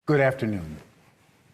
Good afternoon.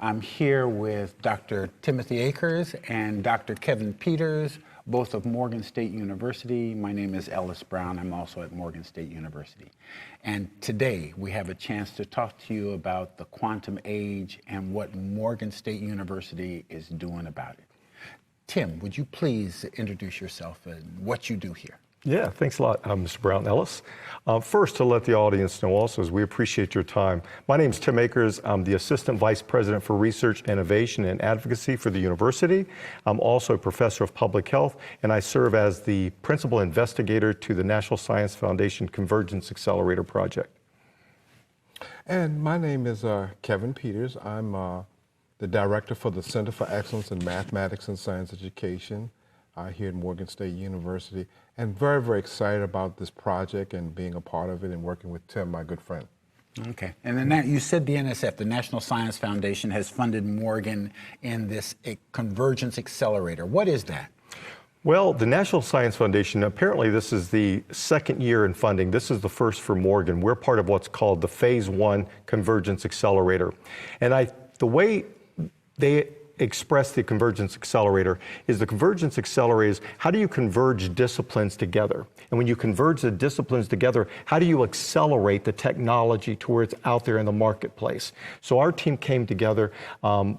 I'm here with Dr. Timothy Akers and Dr. Kevin Peters, both of Morgan State University. My name is Ellis Brown. I'm also at Morgan State University. And today we have a chance to talk to you about the quantum age and what Morgan State University is doing about it. Tim, would you please introduce yourself and what you do here? Yeah, thanks a lot, Mr. Brown Ellis. First, to let the audience know also is we appreciate your time. My name is Tim Akers. I'm the Assistant Vice President for Research, Innovation, and Advocacy for the university. I'm also a Professor of Public Health, and I serve as the Principal Investigator to the National Science Foundation Convergence Accelerator Project. And my name is Kevin Peters. I'm the Director for the Center for Excellence in Mathematics and Science Education here at Morgan State University, and very, very excited about this project and being a part of it and working with Tim, my good friend. Okay, and then you said the NSF, the National Science Foundation, has funded Morgan in this Convergence Accelerator. What is that? Well, the National Science Foundation, apparently this is the second year in funding. This is the first for Morgan. We're part of what's called the Phase 1 Convergence Accelerator. And the way they express the Convergence Accelerator is the Convergence Accelerator is how do you converge disciplines together? And when you converge the disciplines together, how do you accelerate the technology to where it's out there in the marketplace? So our team came together,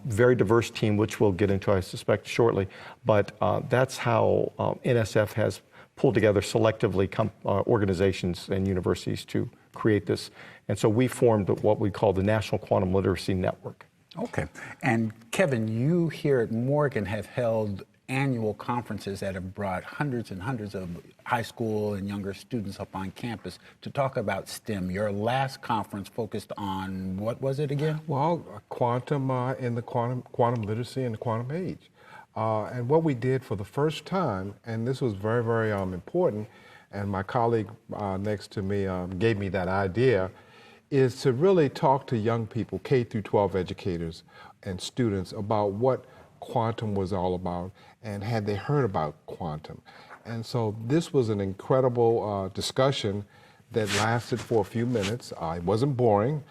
very diverse team, which we'll get into, I suspect, shortly. But that's how NSF has pulled together selectively organizations and universities to create this. And so we formed what we call the National Quantum Literacy Network. Okay. And Kevin, you here at Morgan have held annual conferences that have brought hundreds and hundreds of high school and younger students up on campus to talk about STEM. Your last conference focused on, what was it again? Well, quantum in the quantum literacy and the quantum age. And what we did for the first time, and this was very, very important, and my colleague next to me gave me that idea, is to really talk to young people, K through 12 educators and students, about what quantum was all about and had they heard about quantum. And so this was an incredible discussion that lasted for a few minutes. It wasn't boring.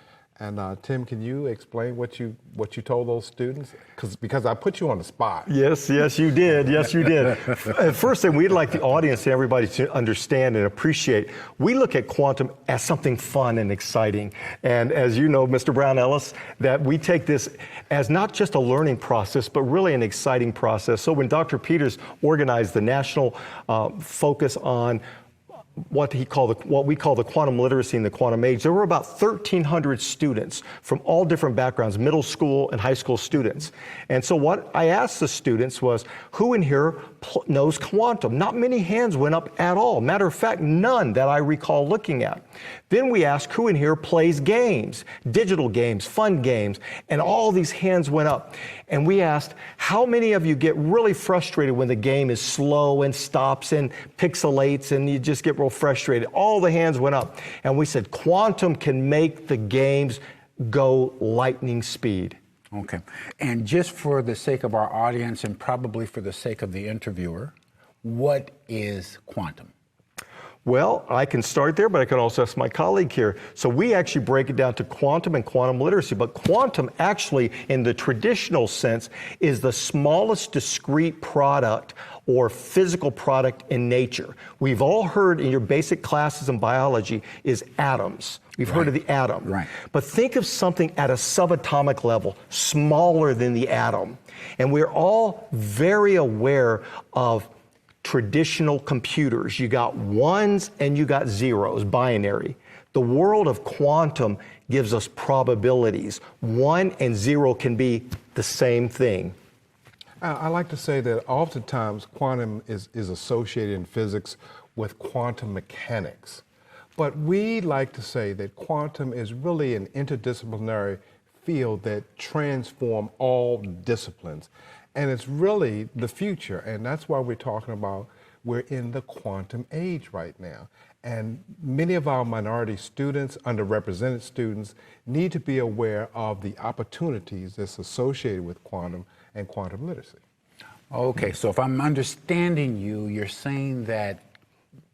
And Tim, can you explain what you told those students? Because I put you on the spot. Yes, you did. Yes, you did. First thing, we'd like the audience and everybody to understand and appreciate, we look at quantum as something fun and exciting. And as you know, Mr. Brown Ellis, that we take this as not just a learning process, but really an exciting process. So when Dr. Peters organized the national focus on what we call the quantum literacy and the quantum age, there were about 1,300 students from all different backgrounds, middle school and high school students. And so what I asked the students was, who in here knows quantum? Not many hands went up at all. Matter of fact, none that I recall looking at. Then we asked who in here plays games, digital games, fun games, and all these hands went up. And we asked, how many of you get really frustrated when the game is slow and stops and pixelates and you just get real frustrated? All the hands went up. And we said, quantum can make the games go lightning speed. Okay. And just for the sake of our audience and probably for the sake of the interviewer, what is quantum? Well, I can start there, but I can also ask my colleague here. So we actually break it down to quantum and quantum literacy, but quantum actually, in the traditional sense, is the smallest discrete product or physical product in nature. We've all heard in your basic classes in biology is atoms. We've heard of the atom. Right. But think of something at a subatomic level, smaller than the atom. And we're all very aware of traditional computers. You got ones and you got zeros, binary. The world of quantum gives us probabilities. 1 and 0 can be the same thing. I like to say that oftentimes quantum is associated in physics with quantum mechanics. But we like to say that quantum is really an interdisciplinary field that transforms all disciplines. And it's really the future, and that's why we're talking about we're in the quantum age right now. And many of our minority students, underrepresented students, need to be aware of the opportunities that's associated with quantum and quantum literacy. Okay, so if I'm understanding you, you're saying that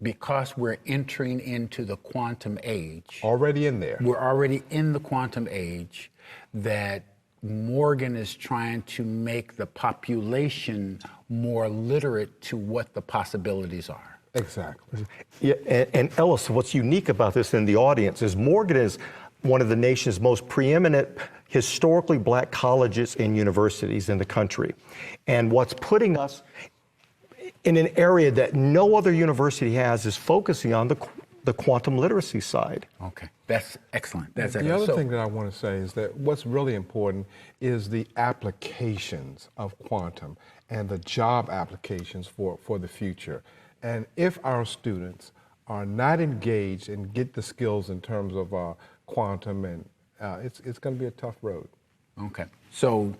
because we're entering into the quantum age. Already in there. We're already in the quantum age, that Morgan is trying to make the population more literate to what the possibilities are. Exactly. Yeah, and Ellis, what's unique about this in the audience is Morgan is one of the nation's most preeminent historically black colleges and universities in the country. And what's putting us in an area that no other university has is focusing on the quantum literacy side. Okay, that's excellent. That's The excellent. other thing that I want to say is that what's really important is the applications of quantum and the job applications for the future. And if our students are not engaged and get the skills in terms of quantum, and it's going to be a tough road. Okay, so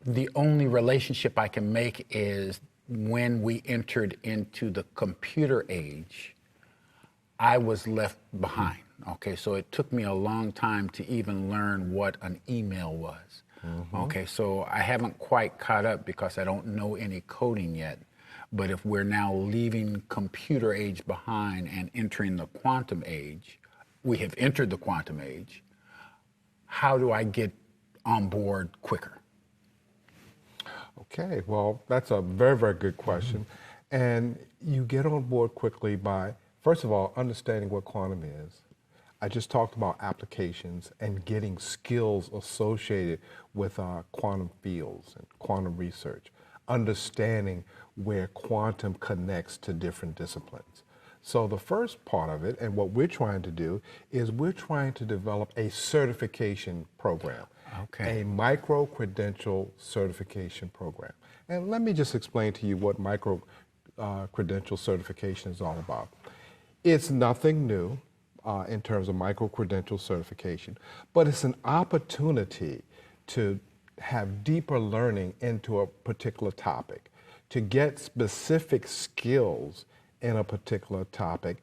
the only relationship I can make is when we entered into the computer age, I was left behind. Okay, so it took me a long time to even learn what an email was. Okay, so I haven't quite caught up because I don't know any coding yet. But if we're now leaving computer age behind and entering the quantum age, we have entered the quantum age, how do I get on board quicker? Okay, well, that's a very, very good question. And you get on board quickly by, first of all, understanding what quantum is. I just talked about applications and getting skills associated with quantum fields and quantum research, understanding where quantum connects to different disciplines. So the first part of it, and what we're trying to do, is we're trying to develop a certification program. Okay. A micro-credential certification program. And let me just explain to you what micro-credential certification is all about. It's nothing new in terms of micro-credential certification, but it's an opportunity to have deeper learning into a particular topic, to get specific skills in a particular topic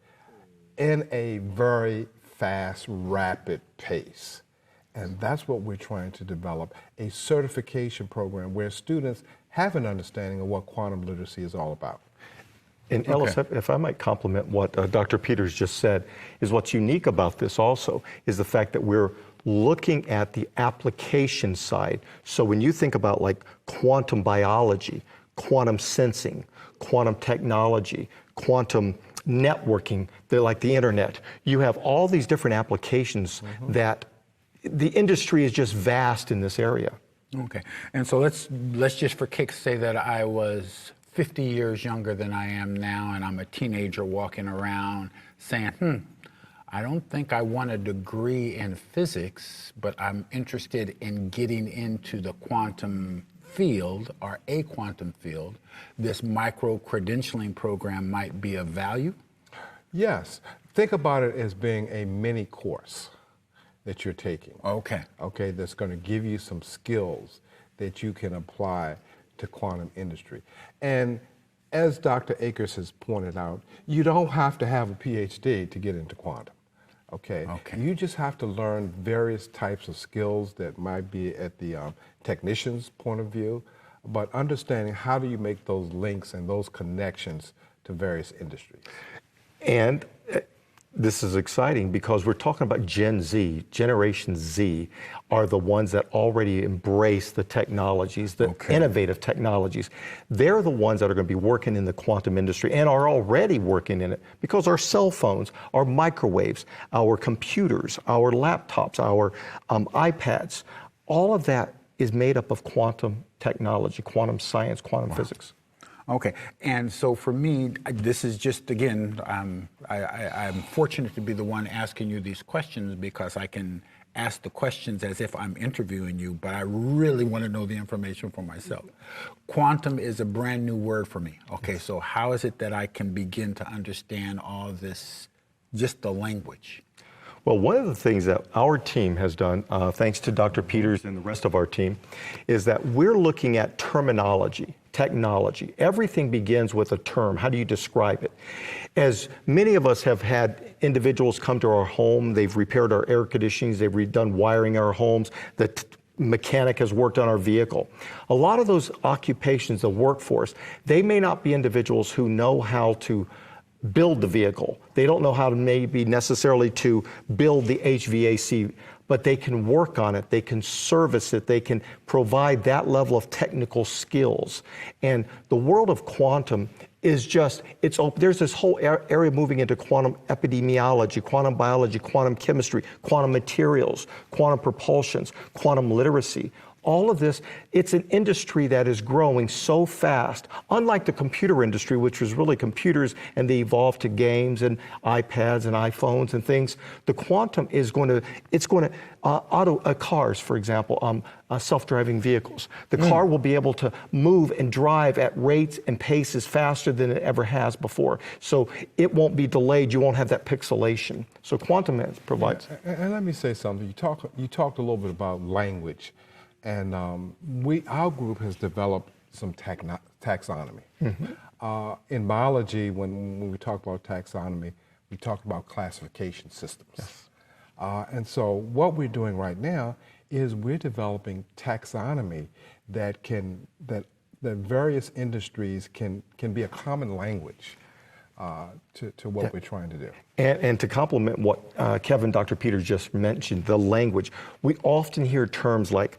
in a very fast, rapid pace. And that's what we're trying to develop, a certification program where students have an understanding of what quantum literacy is all about. And Ellis, if I might compliment what Dr. Peters just said, is what's unique about this also is the fact that we're looking at the application side. So when you think about like quantum biology, quantum sensing, quantum technology, quantum networking, they're like the internet, you have all these different applications that the industry is just vast in this area. Okay, and so let's just for kicks say that I was 50 years younger than I am now, and I'm a teenager walking around saying, I don't think I want a degree in physics, but I'm interested in getting into the quantum field or a quantum field. This micro-credentialing program might be of value? Yes, think about it as being a mini course that you're taking. Okay. Okay, that's going to give you some skills that you can apply to quantum industry. And as Dr. Akers has pointed out, you don't have to have a PhD to get into quantum. Okay. You just have to learn various types of skills that might be at the technician's point of view, but understanding how do you make those links and those connections to various industries. And this is exciting because we're talking about Gen Z. Generation Z are the ones that already embrace the technologies, the innovative technologies. They're the ones that are going to be working in the quantum industry and are already working in it because our cell phones, our microwaves, our computers, our laptops, our iPads, all of that is made up of quantum technology, quantum science, quantum physics. Okay, and so for me, this is just, again, I'm fortunate to be the one asking you these questions because I can ask the questions as if I'm interviewing you, but I really want to know the information for myself. Quantum is a brand new word for me. Okay, so how is it that I can begin to understand all this, just the language? Well, one of the things that our team has done, thanks to Dr. Peters and the rest of our team, is that we're looking at terminology, technology. Everything begins with a term. How do you describe it? As many of us have had individuals come to our home, they've repaired our air conditionings, they've redone wiring in our homes, the mechanic has worked on our vehicle. A lot of those occupations, the workforce, they may not be individuals who know how to build the vehicle. They don't know how to maybe necessarily to build the HVAC, but they can work on it, they can service it, they can provide that level of technical skills. And the world of quantum is just, it's open. There's this whole area moving into quantum epidemiology, quantum biology, quantum chemistry, quantum materials, quantum propulsions, quantum literacy. All of this, it's an industry that is growing so fast, unlike the computer industry, which was really computers and they evolved to games and iPads and iPhones and things. The quantum is cars, for example, self-driving vehicles. The car will be able to move and drive at rates and paces faster than it ever has before. So it won't be delayed. You won't have that pixelation. So quantum provides. And let me say something. You talked a little bit about language. And our group has developed some taxonomy. In biology, when we talk about taxonomy, we talk about classification systems. Yes. And so what we're doing right now is we're developing taxonomy that various industries can be a common language to what we're trying to do. And to complement what Kevin, Dr. Peters just mentioned, the language, we often hear terms like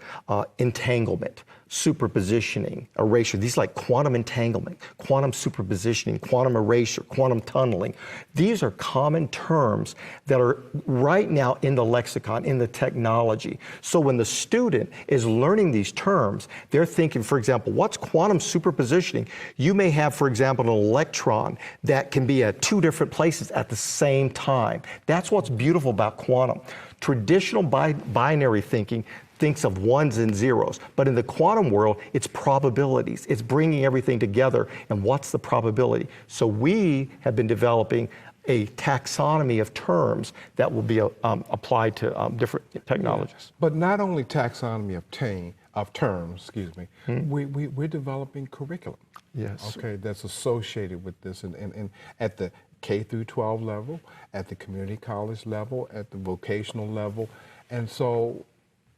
entanglement, superpositioning, erasure. These like quantum entanglement, quantum superpositioning, quantum erasure, quantum tunneling. These are common terms that are right now in the lexicon, in the technology. So when the student is learning these terms, they're thinking, for example, what's quantum superpositioning? You may have, for example, an electron that can be at two different places at the same time. That's what's beautiful about quantum. Traditional binary thinking thinks of ones and zeros, but in the quantum world, it's probabilities. It's bringing everything together, and what's the probability? So we have been developing a taxonomy of terms that will be applied to different technologies. But not only taxonomy of terms, we're developing curriculum. Yes. Okay, that's associated with this, and at the K through 12 level, at the community college level, at the vocational level, and so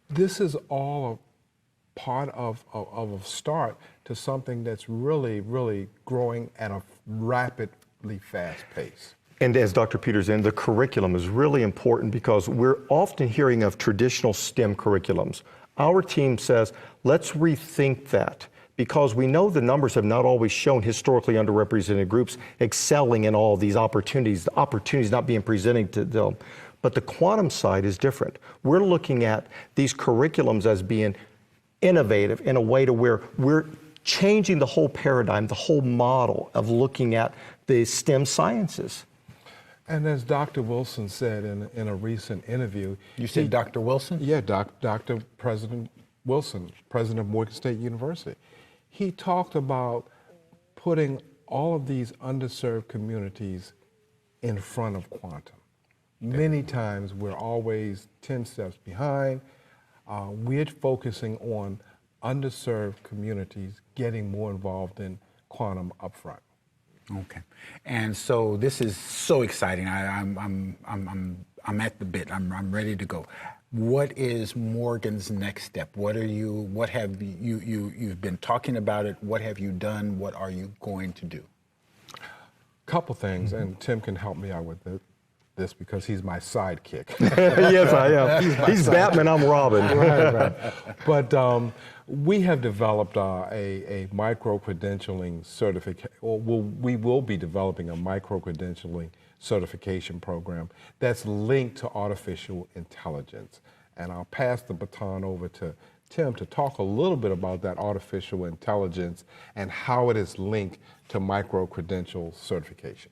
this is all a part of a start to something that's really, really growing at a rapidly fast pace. And as Dr. Peters said, the curriculum is really important because we're often hearing of traditional STEM curriculums. Our team says, let's rethink that, because we know the numbers have not always shown historically underrepresented groups excelling in all these opportunities, the opportunities not being presented to them. But the quantum side is different. We're looking at these curriculums as being innovative in a way to where we're changing the whole paradigm, the whole model of looking at the STEM sciences. And as Dr. Wilson said in a recent interview. You said Dr. Wilson? Yeah, Dr. President Wilson, president of Morgan State University. He talked about putting all of these underserved communities in front of quantum. Many times we're always 10 steps behind. We're focusing on underserved communities getting more involved in quantum upfront. Okay, and so this is so exciting. I'm at the bit. I'm ready to go. What is Morgan's next step? What have you've been talking about it? What have you done? What are you going to do? Couple things, and Tim can help me out with this because he's my sidekick. Yes, I am. He's Batman, I'm Robin. Right. But we have developed a micro-credentialing certificate, or we will be developing a micro-credentialing certification program that's linked to artificial intelligence. And I'll pass the baton over to Tim to talk a little bit about that artificial intelligence and how it is linked to micro-credential certification.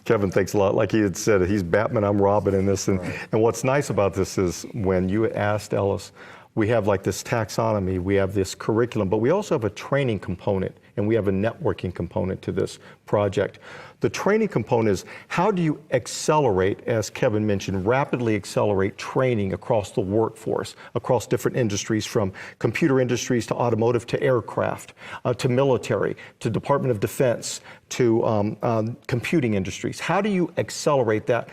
Kevin, thanks a lot. Like he had said, he's Batman, I'm Robin in this. And what's nice about this is when you asked Ellis, we have like this taxonomy, we have this curriculum, but we also have a training component and we have a networking component to this project. The training component is how do you accelerate, as Kevin mentioned, rapidly accelerate training across the workforce, across different industries, from computer industries to automotive to aircraft, to military, to Department of Defense, to computing industries. How do you accelerate that?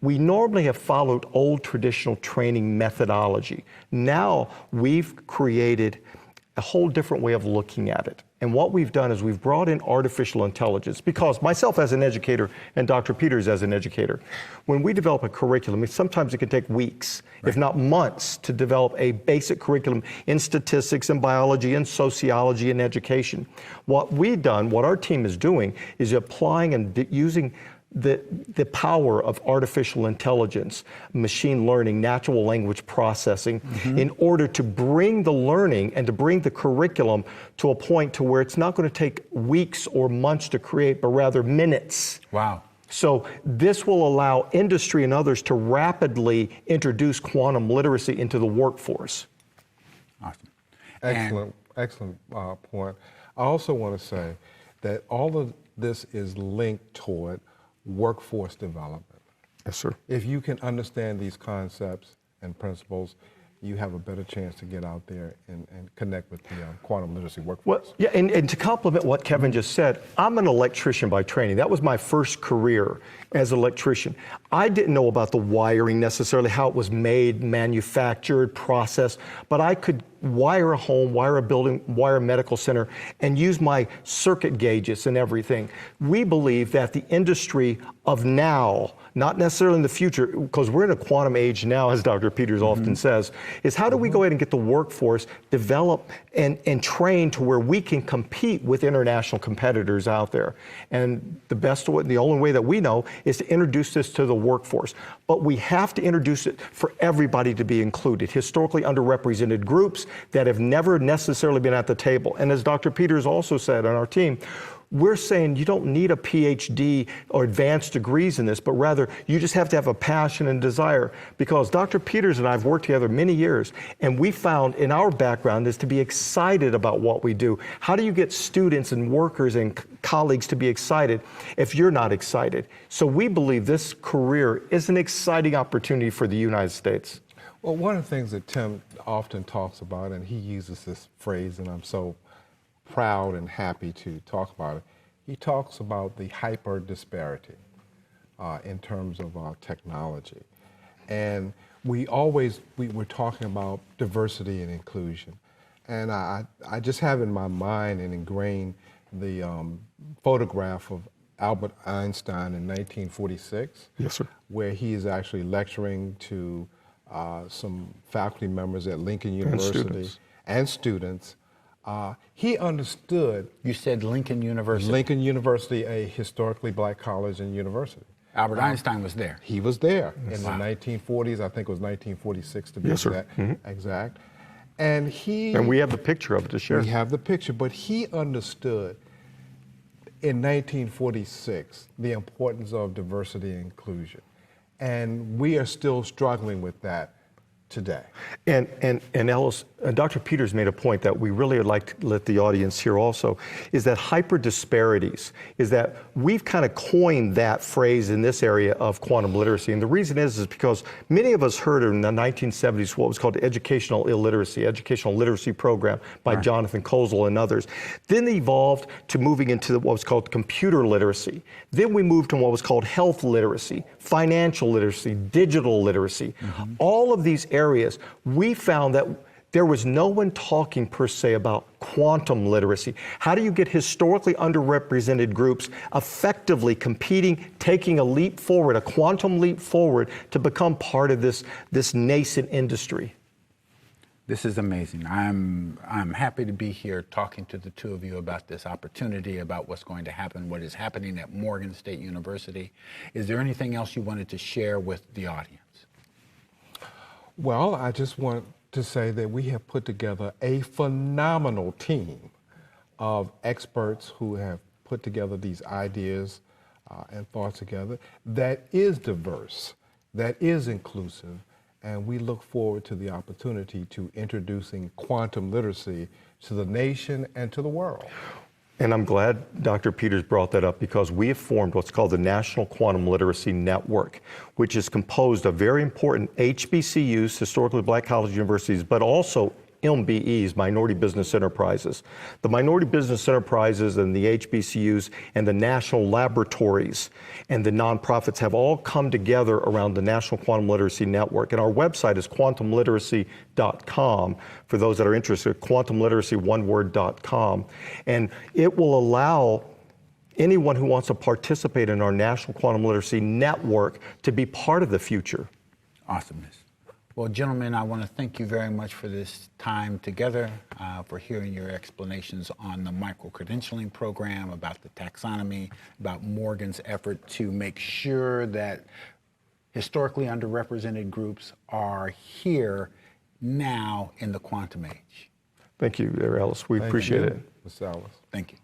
We normally have followed old traditional training methodology. Now we've created a whole different way of looking at it. And what we've done is we've brought in artificial intelligence, because myself as an educator and Dr. Peters as an educator, when we develop a curriculum, sometimes it can take weeks, if not months, to develop a basic curriculum in statistics and biology and sociology and education. What we've done, what our team is doing, is applying and using the power of artificial intelligence, machine learning, natural language processing, in order to bring the learning and to bring the curriculum to a point to where it's not going to take weeks or months to create, but rather minutes. Wow. So this will allow industry and others to rapidly introduce quantum literacy into the workforce. Awesome. Excellent point. I also want to say that all of this is linked toward workforce development. Yes, sir. If you can understand these concepts and principles, you have a better chance to get out there and connect with the quantum literacy workforce. Well, yeah, and to complement what Kevin just said, I'm an electrician by training. That was my first career as an electrician. I didn't know about the wiring necessarily, how it was made, manufactured, processed, but I could wire a home, wire a building, wire a medical center, and use my circuit gauges and everything. We believe that the industry of now, not necessarily in the future, because we're in a quantum age now, as Dr. Peters often says, is how do we go ahead and get the workforce developed and trained to where we can compete with international competitors out there. And the only way that we know is to introduce this to the workforce. But we have to introduce it for everybody to be included, historically underrepresented groups that have never necessarily been at the table. And as Dr. Peters also said on our team, we're saying you don't need a PhD or advanced degrees in this, but rather you just have to have a passion and desire. Because Dr. Peters and I have worked together many years, and we found in our background is to be excited about what we do. How do you get students and workers and colleagues to be excited if you're not excited? So we believe this career is an exciting opportunity for the United States. Well, one of the things that Tim often talks about, and he uses this phrase, and I'm so proud and happy to talk about it. He talks about the hyper disparity in terms of technology. And we're talking about diversity and inclusion. And I just have in my mind and ingrained the photograph of Albert Einstein in 1946. Yes, sir. Where he is actually lecturing to some faculty members at Lincoln University and students. He understood. You said Lincoln University. Lincoln University, a historically black college and university. Albert Einstein was there. He was there in the 1940s. I think it was 1946 to be exact. And we have the picture of it to share. We have the picture, but he understood in 1946 the importance of diversity and inclusion. And we are still struggling with that today. And Ellis, Dr. Peters made a point that we really would like to let the audience hear also, is that hyper disparities, is that we've kind of coined that phrase in this area of quantum literacy. And the reason is because many of us heard in the 1970s what was called educational illiteracy, educational literacy program by Jonathan Kozol and others. Then evolved to moving into what was called computer literacy. Then we moved to what was called health literacy, financial literacy, digital literacy. All of these areas, we found that there was no one talking per se about quantum literacy. How do you get historically underrepresented groups effectively competing, taking a leap forward, a quantum leap forward to become part of this nascent industry? This is amazing. I'm happy to be here talking to the two of you about this opportunity, about what's going to happen, what is happening at Morgan State University. Is there anything else you wanted to share with the audience? Well, I just want to say that we have put together a phenomenal team of experts who have put together these ideas and thoughts together that is diverse, that is inclusive, and we look forward to the opportunity to introducing quantum literacy to the nation and to the world. And I'm glad Dr. Peters brought that up, because we have formed what's called the National Quantum Literacy Network, which is composed of very important HBCUs, historically black college universities, but also MBEs, Minority Business Enterprises. The Minority Business Enterprises and the HBCUs and the national laboratories and the nonprofits have all come together around the National Quantum Literacy Network. And our website is quantumliteracy.com for those that are interested, quantumliteracy.com. And it will allow anyone who wants to participate in our National Quantum Literacy Network to be part of the future. Awesomeness. Well, gentlemen, I want to thank you very much for this time together, for hearing your explanations on the micro-credentialing program, about the taxonomy, about Morgan's effort to make sure that historically underrepresented groups are here now in the quantum age. Thank you, Ellis. We appreciate it. Mr. Ellis. Thank you.